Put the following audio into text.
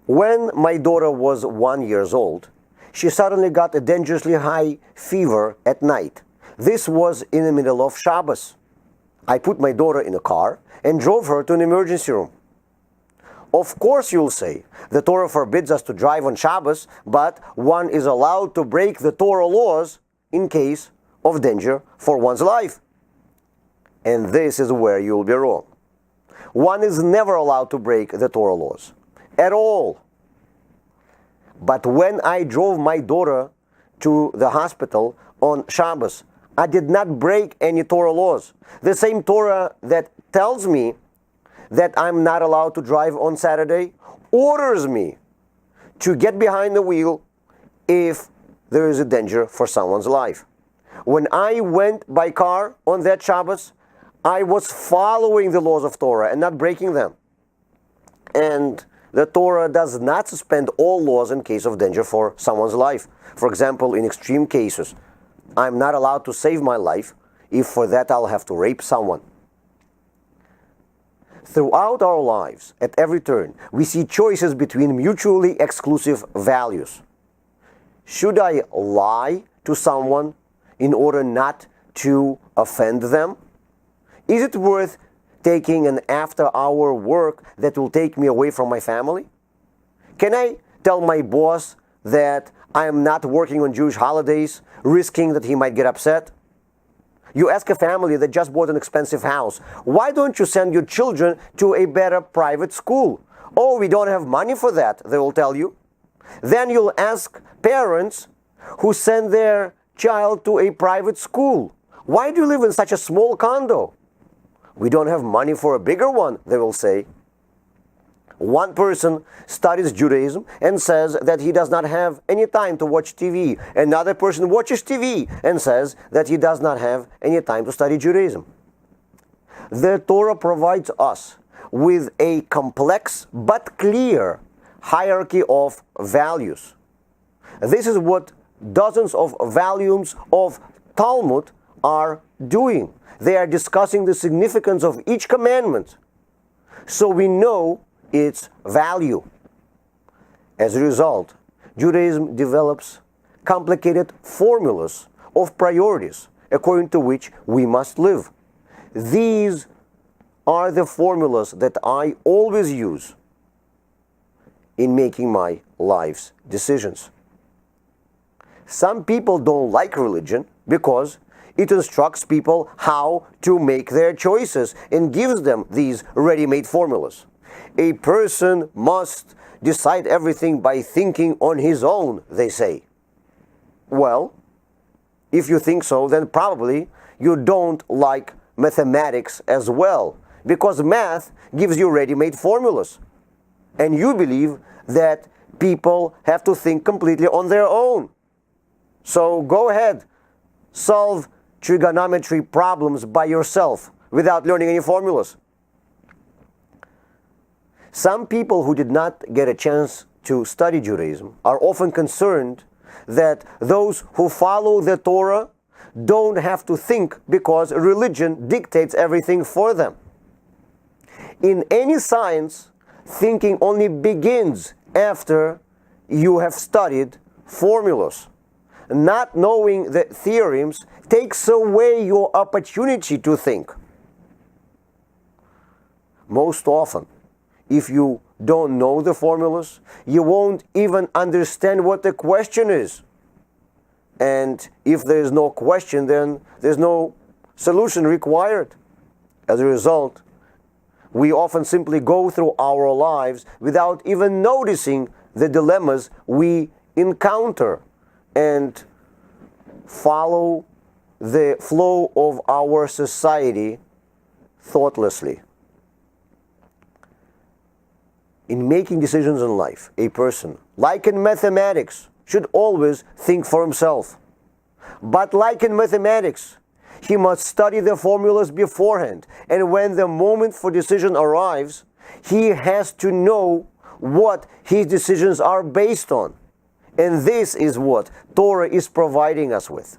When my daughter was 1 year old, she suddenly got a dangerously high fever at night. This was in the middle of Shabbos. I put my daughter in a car and drove her to an emergency room. Of course, you'll say, the Torah forbids us to drive on Shabbos, but one is allowed to break the Torah laws in case of danger for one's life. And this is where you'll be wrong. One is never allowed to break the Torah laws, at all. But when I drove my daughter to the hospital on Shabbos, I did not break any Torah laws. The same Torah that tells me that I'm not allowed to drive on Saturday orders me to get behind the wheel if there is a danger for someone's life. When I went by car on that Shabbos, I was following the laws of Torah and not breaking them. And the Torah does not suspend all laws in case of danger for someone's life. For example, in extreme cases, I'm not allowed to save my life if for that I'll have to rape someone. Throughout our lives, at every turn, we see choices between mutually exclusive values. Should I lie to someone in order not to offend them? Is it worth taking an after-hour work that will take me away from my family? Can I tell my boss that I am not working on Jewish holidays, risking that he might get upset? You ask a family that just bought an expensive house, why don't you send your children to a better private school? Oh, we don't have money for that, they will tell you. Then you'll ask parents who send their child to a private school, why do you live in such a small condo? We don't have money for a bigger one, they will say. One person studies Judaism and says that he does not have any time to watch TV. Another person watches TV and says that he does not have any time to study Judaism. The Torah provides us with a complex but clear hierarchy of values. This is what dozens of volumes of Talmud are doing. They are discussing the significance of each commandment, so we know its value. As a result, Judaism develops complicated formulas of priorities according to which we must live. These are the formulas that I always use in making my life's decisions. Some people don't like religion because it instructs people how to make their choices and gives them these ready-made formulas. A person must decide everything by thinking on his own, they say. Well, if you think so, then probably you don't like mathematics as well, because math gives you ready-made formulas. And you believe that people have to think completely on their own. So go ahead, solve trigonometry problems by yourself without learning any formulas. Some people who did not get a chance to study Judaism are often concerned that those who follow the Torah don't have to think because religion dictates everything for them. In any science, thinking only begins after you have studied formulas. Not knowing the theorems takes away your opportunity to think. Most often, if you don't know the formulas, you won't even understand what the question is. And if there is no question, then there's no solution required. As a result, we often simply go through our lives without even noticing the dilemmas we encounter and follow the flow of our society thoughtlessly. In making decisions in life, a person, like in mathematics, should always think for himself. But like in mathematics, he must study the formulas beforehand, and when the moment for decision arrives, he has to know what his decisions are based on. And this is what Torah is providing us with.